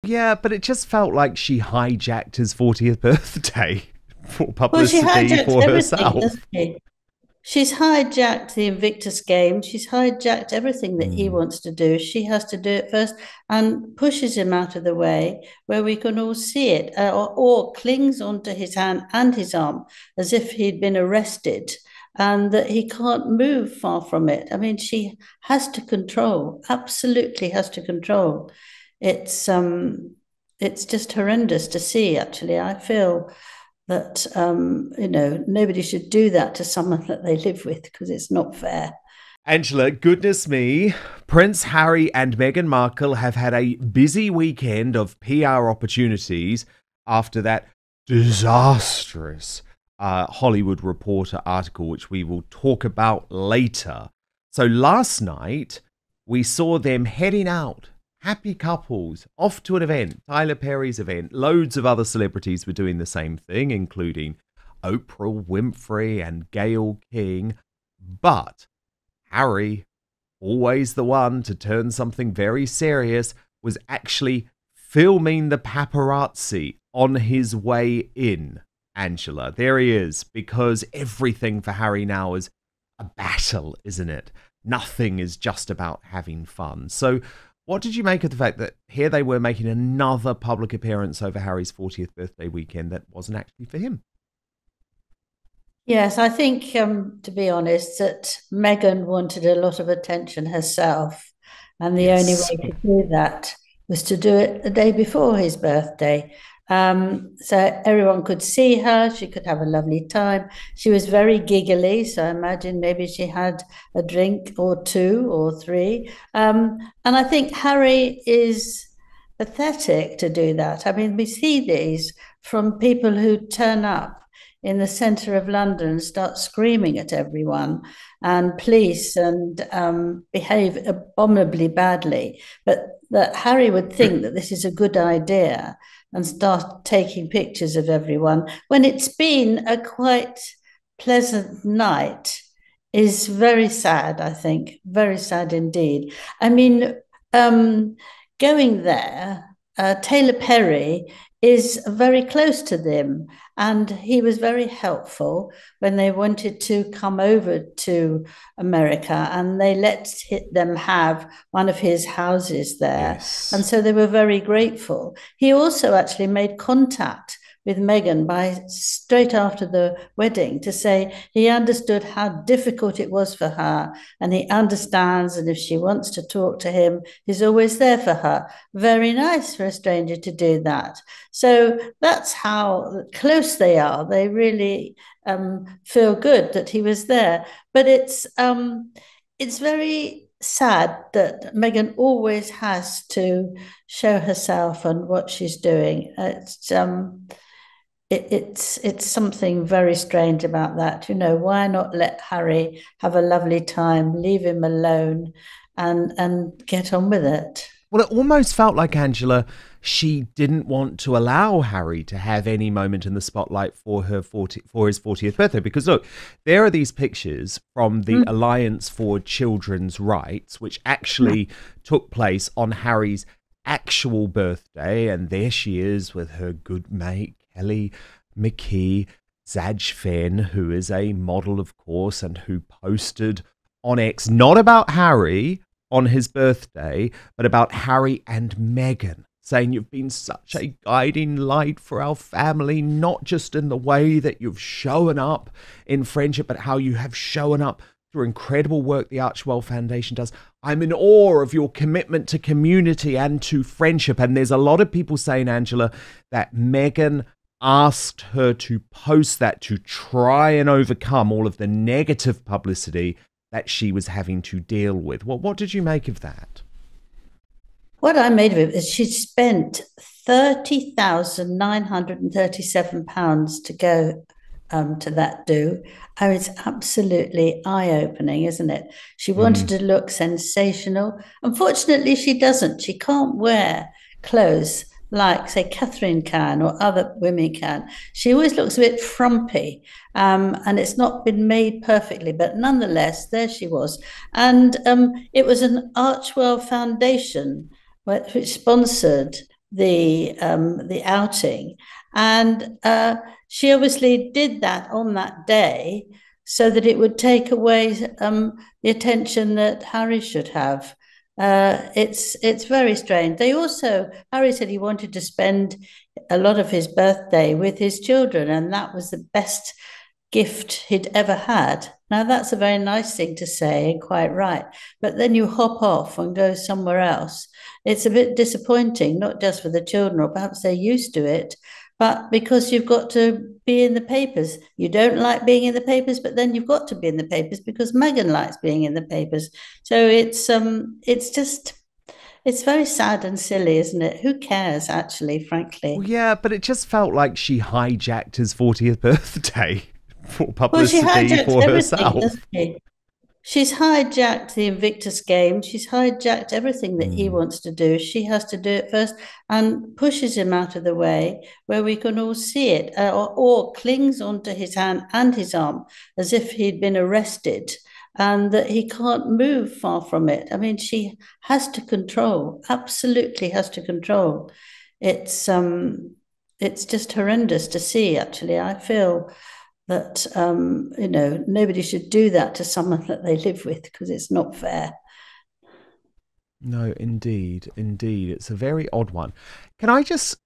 Yeah, but it just felt like she hijacked his 40th birthday for Well, she publicity hijacks for everything, herself. doesn't she? She's hijacked the Invictus game. She's hijacked everything that he Mm. wants to do. She has to do it first and pushes him out of the way where we can all see it, or clings onto his hand and his arm as if he'd been arrested and that he can't move far from it. I mean, she has to control, absolutely has to control. It's um, it's just horrendous to see, actually. I feel that nobody should do that to someone that they live with because it's not fair. Angela, goodness me, Prince Harry and Meghan Markle have had a busy weekend of PR opportunities after that disastrous Hollywood Reporter article, which we will talk about later. So last night, we saw them heading out, happy couples, off to an event, Tyler Perry's event. Loads of other celebrities were doing the same thing, including Oprah Winfrey and Gayle King. But Harry, always the one to turn something very serious, was actually filming the paparazzi on his way in. Angela, there he is, because everything for Harry now is a battle, isn't it? Nothing is just about having fun. So, what did you make of the fact that here they were making another public appearance over Harry's 40th birthday weekend that wasn't actually for him? Yes, I think, to be honest, that Meghan wanted a lot of attention herself. And the only Yes. way to do that was to do it the day before his birthday. So everyone could see her, she could have a lovely time. She was very giggly, so I imagine maybe she had a drink or two or three. And I think Harry is pathetic to do that. I mean, we see these from people who turn up in the centre of London and start screaming at everyone and police and behave abominably badly. But that Harry would think that this is a good idea and start taking pictures of everyone when it's been a quite pleasant night is very sad, I think, very sad indeed. I mean, um, going there, Taylor Perry is very close to them, and he was very helpful when they wanted to come over to America, and they let them have one of his houses there. And Yes. so they were very grateful. He also actually made contact with Meghan by straight after the wedding to say he understood how difficult it was for her and he understands, and if she wants to talk to him, he's always there for her. Very nice for a stranger to do that. So that's how close they are. They really feel good that he was there. But it's very sad that Meghan always has to show herself and what she's doing. It's something very strange about that. You know, why not let Harry have a lovely time, leave him alone, and get on with it? Well, it almost felt like Angela, she didn't want to allow Harry to have any moment in the spotlight for his 40th birthday. Because look, there are these pictures from the Mm. Alliance for Children's Rights, which actually took place on Harry's actual birthday, and there she is with her good mate Kelly McKee, Zaj Fenn, who is a model, of course, and who posted on X not about Harry on his birthday, but about Harry and Meghan, saying you've been such a guiding light for our family, not just in the way that you've shown up in friendship, but how you have shown up through incredible work the Archewell Foundation does. I'm in awe of your commitment to community and to friendship. And there's a lot of people saying, Angela, that Meghan asked her to post that to try and overcome all of the negative publicity that she was having to deal with. Well, what did you make of that? What I made of it is she spent £30,937 to go to that do. Oh, it's absolutely eye-opening, isn't it? She wanted Mm. to look sensational. Unfortunately, she doesn't. She can't wear clothes like, say, Catherine can or other women can. She always looks a bit frumpy, and it's not been made perfectly, but nonetheless, there she was. And it was an Archewell Foundation which sponsored the outing, and she obviously did that on that day so that it would take away the attention that Harry should have. It's very strange. They also, Harry said he wanted to spend a lot of his birthday with his children, and that was the best gift he'd ever had. Now, that's a very nice thing to say and quite right. But then you hop off and go somewhere else. It's a bit disappointing, not just for the children, or perhaps they're used to it, but because you've got to be in the papers. You don't like being in the papers, but then you've got to be in the papers because Meghan likes being in the papers. So it's just it's very sad and silly, isn't it? Who cares, actually, Well, frankly? yeah, but it just felt like she hijacked his 40th birthday for Well, she publicity hijacks for everything, herself. doesn't she? She's hijacked the Invictus game. She's hijacked everything that he Mm. wants to do. She has to do it first and pushes him out of the way where we can all see it, or clings onto his hand and his arm as if he'd been arrested and that he can't move far from it. I mean, she has to control, absolutely has to control. It's um, it's just horrendous to see, actually. I feel that nobody should do that to someone that they live with because it's not fair. No, indeed, indeed. It's a very odd one. Can I just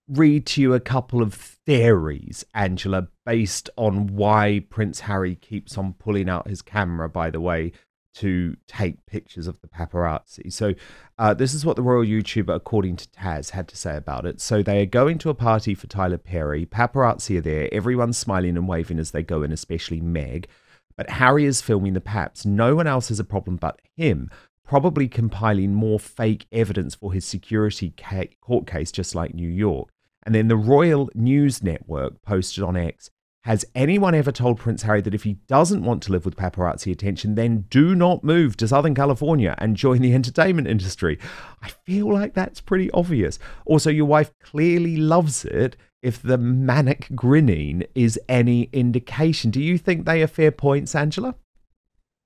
read to you a couple of theories, Angela, based on why Prince Harry keeps on pulling out his camera, by the way, to take pictures of the paparazzi? So, this is what the royal YouTuber, according to Taz, had to say about it. So, they are going to a party for Tyler Perry. Paparazzi are there. Everyone's smiling and waving as they go in, especially Meg. But Harry is filming the paps. No one else has a problem but him, probably compiling more fake evidence for his security court case, just like New York. And then the Royal News Network posted on X, has anyone ever told Prince Harry that if he doesn't want to live with paparazzi attention, then do not move to Southern California and join the entertainment industry? I feel like that's pretty obvious. Also, your wife clearly loves it, if the manic grinning is any indication. Do you think they are fair points, Angela?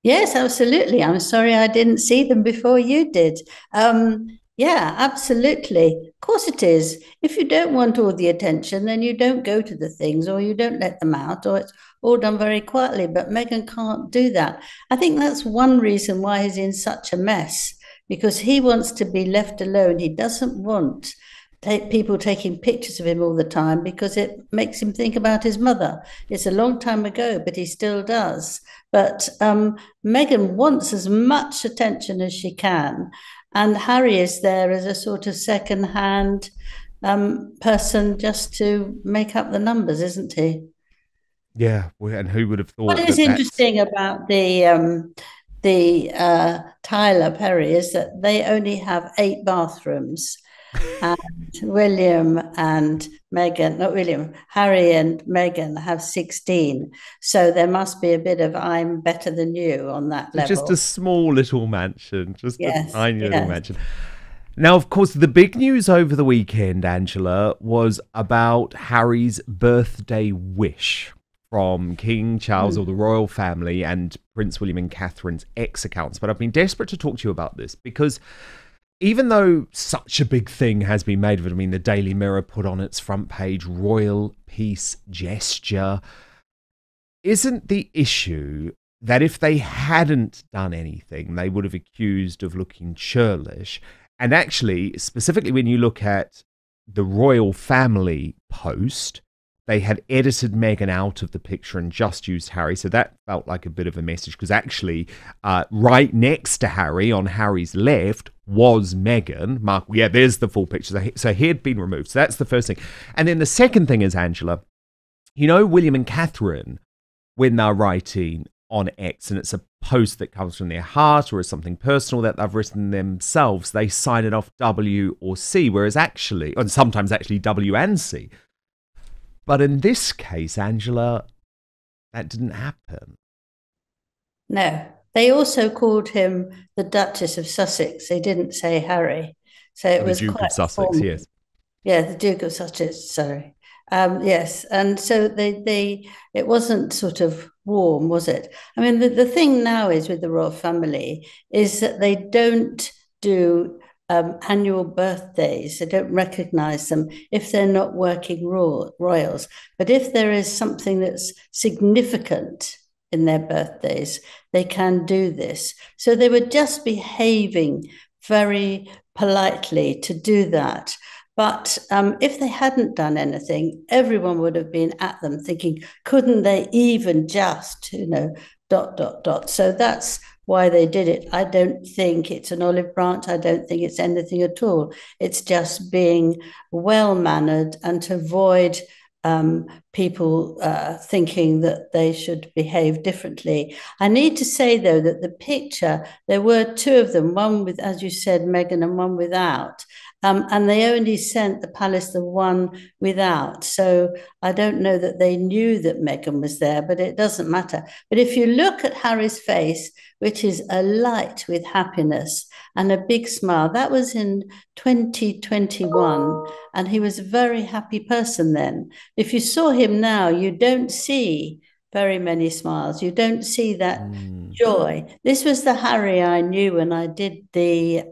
Yes, absolutely. I'm sorry I didn't see them before you did. Yeah, absolutely. Of course it is. If you don't want all the attention, then you don't go to the things or you don't let them out, or it's all done very quietly. But Meghan can't do that. I think that's one reason why he's in such a mess, because he wants to be left alone. He doesn't want people taking pictures of him all the time because it makes him think about his mother. It's a long time ago, but he still does. But Meghan wants as much attention as she can, and Harry is there as a sort of second-hand person just to make up the numbers, isn't he? Yeah, well, and who would have What thought is that that's... interesting about the Tyler Perry is that they only have 8 bathrooms, and William and Meghan, not William, Harry and Meghan have 16. So there must be a bit of I'm better than you on that Just a level. small little mansion, just a Yes, tiny little yes. mansion. Now, of course, the big news over the weekend, Angela, was about Harry's birthday wish from King Charles or the Mm. royal family and Prince William and Catherine's ex accounts. But I've been desperate to talk to you about this because even though such a big thing has been made of it, I mean, the Daily Mirror put on its front page, royal peace gesture, isn't the issue that if they hadn't done anything, they would have accused of looking churlish? And actually, specifically when you look at the royal family post, they had edited Meghan out of the picture and just used Harry. So that felt like a bit of a message because actually, right next to Harry, on Harry's left, was Meghan Markle. Yeah, there's the full picture. So he had been removed. So that's the first thing. And then the second thing is, Angela, you know, William and Catherine, when they're writing on X and it's a post that comes from their heart or is something personal that they've written themselves, they sign it off W or C, whereas actually, and sometimes actually W and C. But in this case, Angela, that didn't happen. No, they also called him the Duchess of Sussex. They didn't say Harry. So it Or the was Duke of quite Sussex, formal. yes. Yeah, the Duke of Sussex, sorry. Yes, and so it wasn't sort of warm, was it? I mean, the thing now is with the royal family is that they don't do annual birthdays. They don't recognize them if they're not working royals. But if there is something that's significant in their birthdays, they can do this. So they were just behaving very politely to do that. But if they hadn't done anything, everyone would have been at them thinking, couldn't they even just, dot, dot, dot. So that's why they did it. I don't think it's an olive branch. I don't think it's anything at all. It's just being well mannered and to avoid people thinking that they should behave differently. I need to say, though, that the picture, there were two of them, one with, as you said, Meghan, and one without. And they only sent the palace the one without. So I don't know that they knew that Meghan was there, but it doesn't matter. But if you look at Harry's face, which is alight with happiness and a big smile, that was in 2021. And he was a very happy person then. If you saw him now, you don't see very many smiles. You don't see that joy. This was the Harry I knew when I did the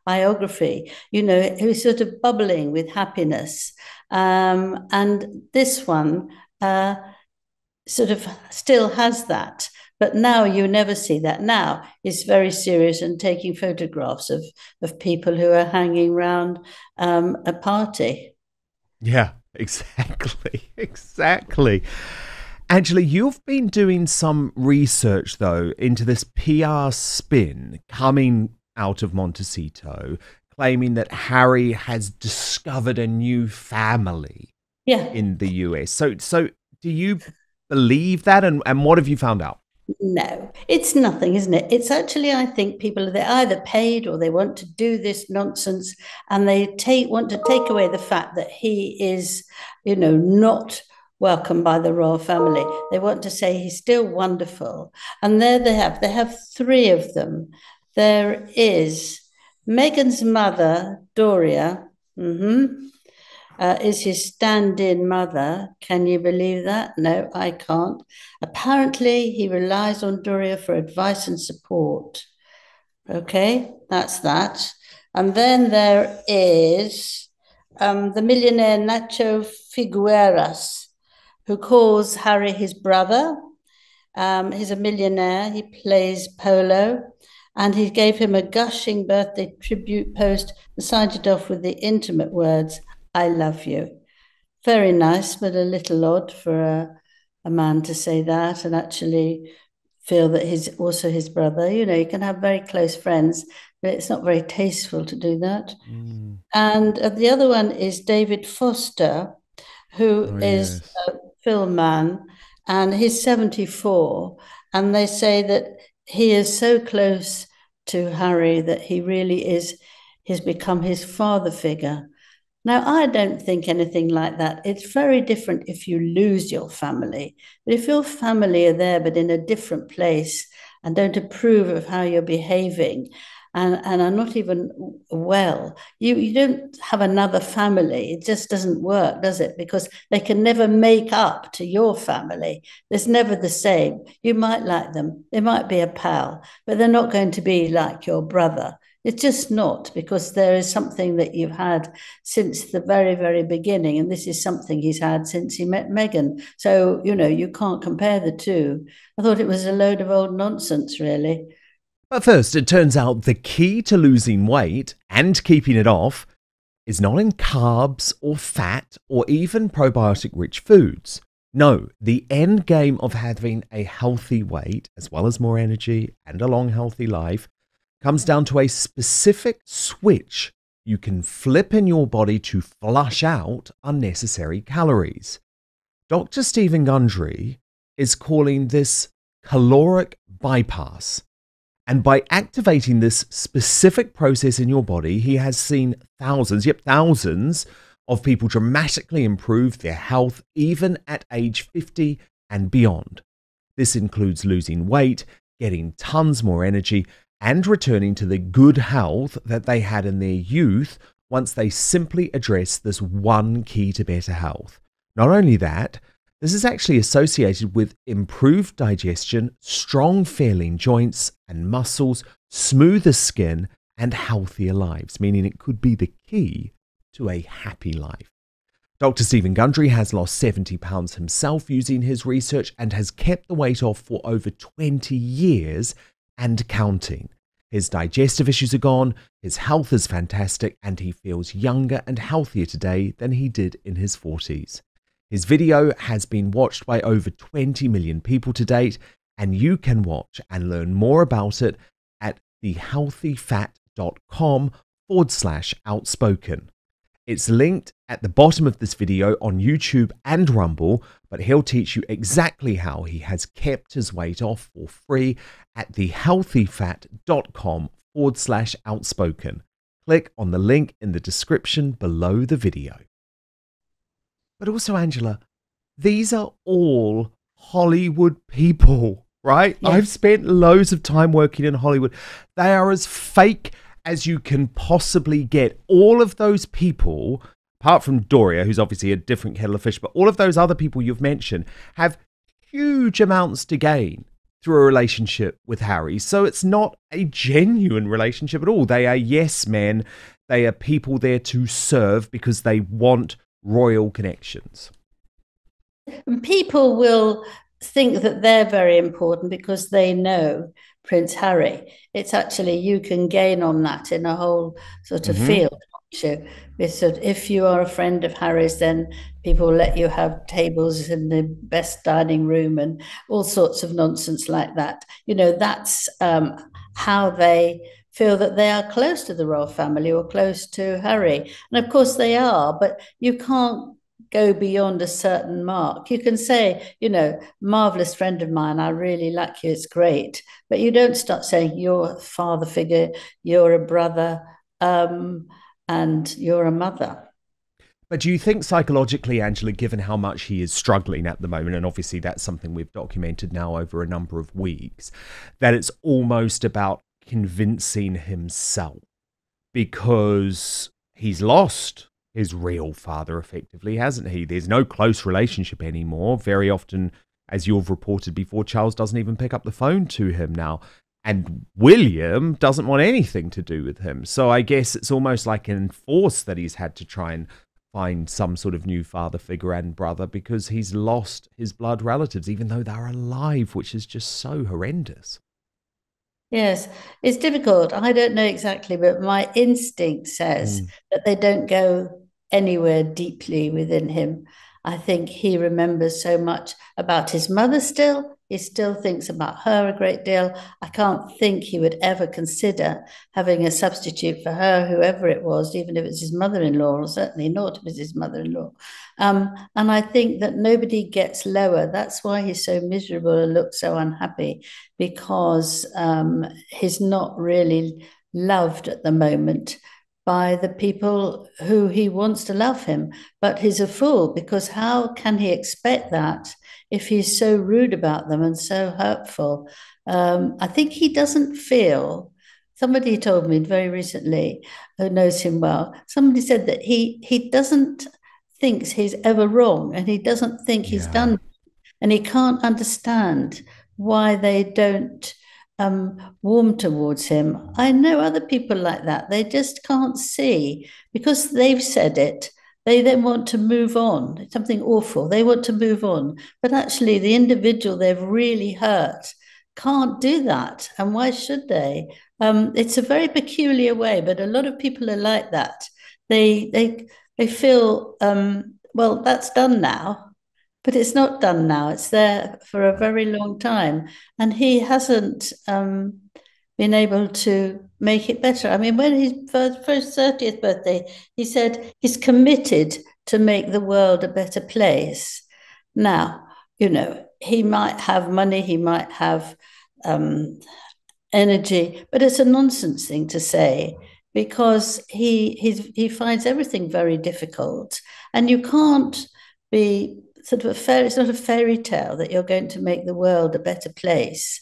biography. He was sort of bubbling with happiness. And this one sort of still has that. But now you never see that. Now he's very serious and taking photographs of people who are hanging around a party. Yeah, exactly. Exactly. Angela, you've been doing some research, though, into this PR spin coming out of Montecito, claiming that Harry has discovered a new family in the US. So do you believe that? And what have you found out? No, it's nothing, isn't it? It's actually, I think people they're either paid or they want to do this nonsense, and they want to take away the fact that he is, not welcomed by the royal family. They want to say he's still wonderful. And there they have three of them. There is Meghan's mother, Doria, is his stand-in mother. Can you believe that? No, I can't. Apparently, he relies on Doria for advice and support. Okay, that's that. And then there is the millionaire Nacho Figueras, who calls Harry his brother. He's a millionaire. He plays polo. And he gave him a gushing birthday tribute post and signed it off with the intimate words, "I love you." Very nice, but a little odd for a man to say that and actually feel that he's also his brother. You can have very close friends, but it's not very tasteful to do that. And the other one is David Foster, who is a film man, and he's 74. And they say that he is so close to Harry that he really has become his father figure. Now, I don't think anything like that. It's very different if you lose your family. But if your family are there, but in a different place and don't approve of how you're behaving and are not even well, you don't have another family. It just doesn't work, does it? Because they can never make up to your family. There's never the same. You might like them. They might be a pal, but they're not going to be like your brother. It's just not, because there is something that you've had since the very, very beginning. And this is something he's had since he met Meghan. So, you can't compare the two. I thought it was a load of old nonsense, really. But first, it turns out the key to losing weight and keeping it off is not in carbs or fat or even probiotic-rich foods. No, the end game of having a healthy weight, as well as more energy and a long, healthy life, comes down to a specific switch you can flip in your body to flush out unnecessary calories. Dr. Stephen Gundry is calling this caloric bypass. And by activating this specific process in your body, he has seen thousands of people dramatically improve their health, even at age 50 and beyond. This includes losing weight, getting tons more energy, and returning to the good health that they had in their youth once they simply address this one key to better health. Not only that, this is actually associated with improved digestion, strong feeling joints and muscles, smoother skin, and healthier lives, meaning it could be the key to a happy life. Dr. Stephen Gundry has lost 70 pounds himself using his research and has kept the weight off for over 20 years and counting. His digestive issues are gone, his health is fantastic, and he feels younger and healthier today than he did in his 40s. His video has been watched by over 20 million people to date, and you can watch and learn more about it at thehealthyfat.com/outspoken. It's linked at the bottom of this video on YouTube and Rumble, but he'll teach you exactly how he has kept his weight off for free at thehealthyfat.com/outspoken. Click on the link in the description below the video. But also, Angela, these are all Hollywood people, right? Yeah. I've spent loads of time working in Hollywood. They are as fake as you can possibly get. All of those people, apart from Doria, who's obviously a different kettle of fish, but all of those other people you've mentioned have huge amounts to gain through a relationship with Harry. So it's not a genuine relationship at all. They are yes men. They are people there to serve because they want royal connections. People will think that they're very important because they know Prince Harry. It's actually, you can gain on that in a whole sort of field. If you are a friend of Harry's, then people will let you have tables in the best dining room and all sorts of nonsense like that. You know, that's how they feel that they are close to the royal family or close to Harry. And of course they are, but you can't go beyond a certain mark. You can say, you know, marvelous friend of mine, I really like you, it's great. But you don't start saying you're a father figure, you're a brother, and you're a mother. But do you think psychologically, Angela, given how much he is struggling at the moment, and obviously that's something we've documented now over a number of weeks, that it's almost about convincing himself because he's lost his real father effectively, hasn't he? There's no close relationship anymore. Very often, as you've reported before, Charles doesn't even pick up the phone to him now. And William doesn't want anything to do with him. So I guess it's almost like enforced that he's had to try and find some sort of new father figure and brother because he's lost his blood relatives, even though they're alive, which is just so horrendous. Yes, it's difficult. I don't know exactly, but my instinct says that they don't go anywhere deeply within him. I think he remembers so much about his mother still. He still thinks about her a great deal. I can't think he would ever consider having a substitute for her, whoever it was, even if it's his mother-in-law, or certainly not if it's his mother-in-law. And I think that nobody gets lower. That's why he's so miserable and looks so unhappy, because he's not really loved at the moment by the people who he wants to love him. But he's a fool, because how can he expect that if he's so rude about them and so hurtful? I think he doesn't feel, somebody told me very recently who knows him well, somebody said that he doesn't think he's ever wrong, and he doesn't think he's done, and he can't understand why they don't warm towards him. I know other people like that. They just can't see, because they've said it. They then want to move on. It's something awful. They want to move on. But actually, the individual they've really hurt can't do that. And why should they? It's a very peculiar way, but a lot of people are like that. They feel, well, that's done now. But it's not done now. It's there for a very long time. And he hasn't been able to make it better. I mean, when his first 30th birthday, he said he's committed to make the world a better place. Now, you know, he might have money, he might have energy, but it's a nonsense thing to say, because he finds everything very difficult. And you can't be sort of it's not a fairy tale that you're going to make the world a better place.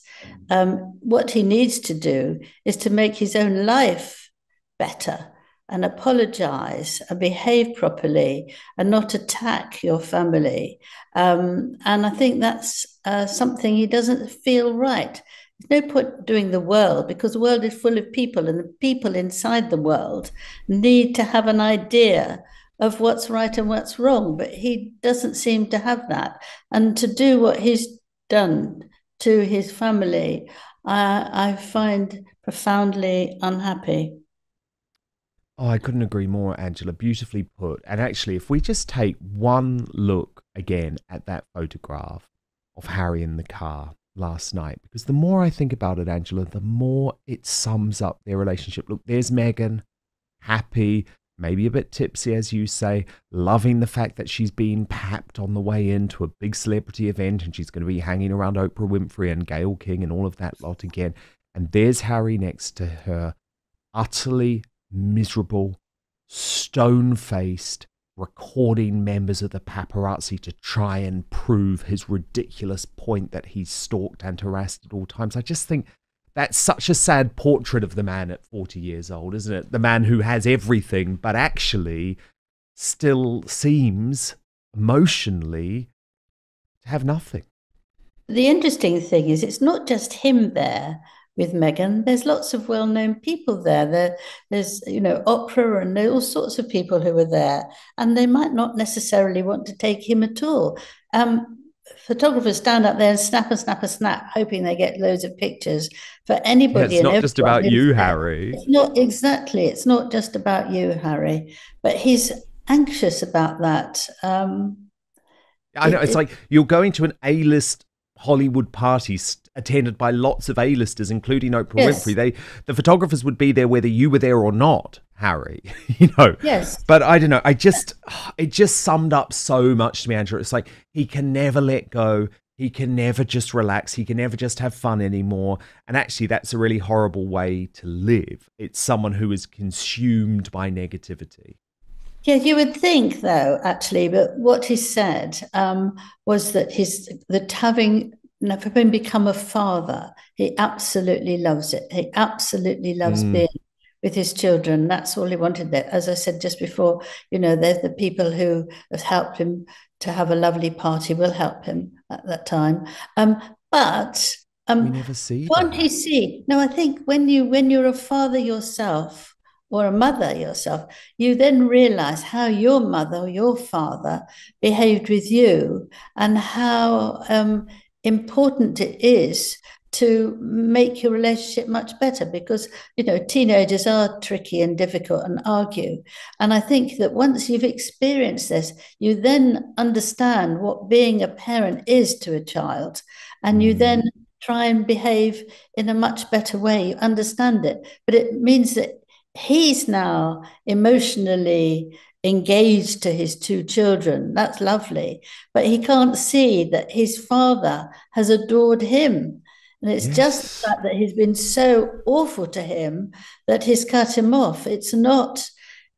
What he needs to do is to make his own life better and apologize and behave properly and not attack your family. And I think that's something he doesn't feel right. There's no point doing the world because the world is full of people, and the people inside the world need to have an idea of what's right and what's wrong. But he doesn't seem to have that. And to do what he's done to his family, I find profoundly unhappy. Oh, I couldn't agree more, Angela. Beautifully put. And actually, if we just take one look again at that photograph of Harry in the car last night, because the more I think about it, Angela, the more it sums up their relationship. Look, there's Meghan, happy, maybe a bit tipsy, as you say, loving the fact that she's been papped on the way into a big celebrity event and she's going to be hanging around Oprah Winfrey and Gayle King and all of that lot again. And there's Harry next to her, utterly miserable, stone-faced, recording members of the paparazzi to try and prove his ridiculous point that he's stalked and harassed at all times. I just think that's such a sad portrait of the man at 40 years old, isn't it? The man who has everything, but actually still seems emotionally to have nothing. The interesting thing is, it's not just him there with Meghan. There's lots of well-known people there. There's, Oprah and all sorts of people who are there, and they might not necessarily want to take him at all. Photographers stand up there and snap and snap and snap, hoping they get loads of pictures for anybody. Yeah, it's not just about you, Harry. It's not exactly. It's not just about you, Harry. But he's anxious about that. I know. It's like you're going to an A-list Hollywood party attended by lots of A-listers, including Oprah Winfrey. The photographers would be there whether you were there or not, Harry. Yes. But I don't know. It just summed up so much to me, Angela. It's like he can never let go. He can never just relax. He can never just have fun anymore. And actually, that's a really horrible way to live. It's someone who is consumed by negativity. Yeah, you would think, though, actually, but what he said was that having become a father, he absolutely loves it. He absolutely loves being with his children. That's all he wanted there. As I said just before, there's the people who have helped him to have a lovely party will help him at that time. But we never see won't that. he see? No, I think when you're a father yourself, or a mother yourself, you then realize how your mother or your father behaved with you, and how important it is to make your relationship much better, because teenagers are tricky and difficult and argue. And I think that once you've experienced this, you then understand what being a parent is to a child, and you then try and behave in a much better way. You understand it, but it means that he's now emotionally engaged to his two children. That's lovely. But he can't see that his father has adored him. And it's just the fact that he's been so awful to him that he's cut him off. It's not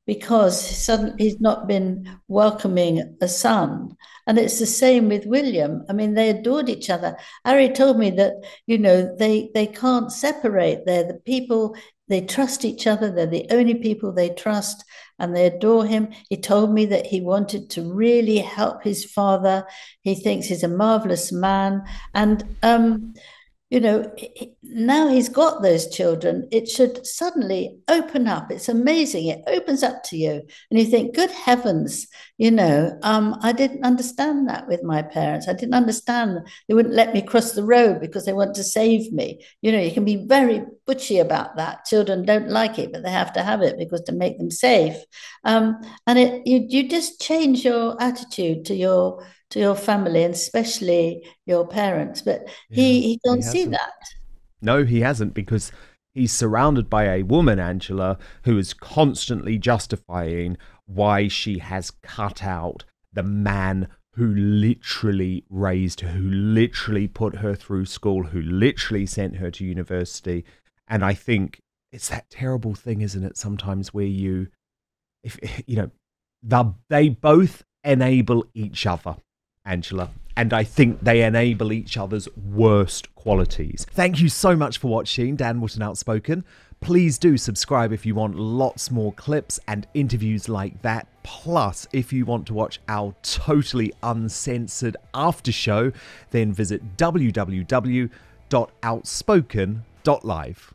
because he's not been welcoming a son. And it's the same with William. I mean, they adored each other. Harry told me that, they can't separate. They're the people, they trust each other. They're the only people they trust, and they adore him. He told me that he wanted to really help his father. He thinks he's a marvelous man. And, now he's got those children, it should suddenly open up. It's amazing. It opens up to you. And you think, good heavens, I didn't understand that with my parents. I didn't understand. They wouldn't let me cross the road because they want to save me. You can be very butchy about that. Children don't like it, but they have to have it because to make them safe. And you just change your attitude to your family, and especially your parents. But he don't see that. No, he hasn't, because he's surrounded by a woman, Angela, who is constantly justifying why she has cut out the man who literally raised her, who literally put her through school, who literally sent her to university. And I think it's that terrible thing, isn't it, sometimes where they both enable each other, Angela. And I think they enable each other's worst qualities. Thank you so much for watching Dan Wootton Outspoken. Please do subscribe if you want lots more clips and interviews like that. Plus, if you want to watch our totally uncensored after show, then visit www.bday.co.uk. www.outspoken.live.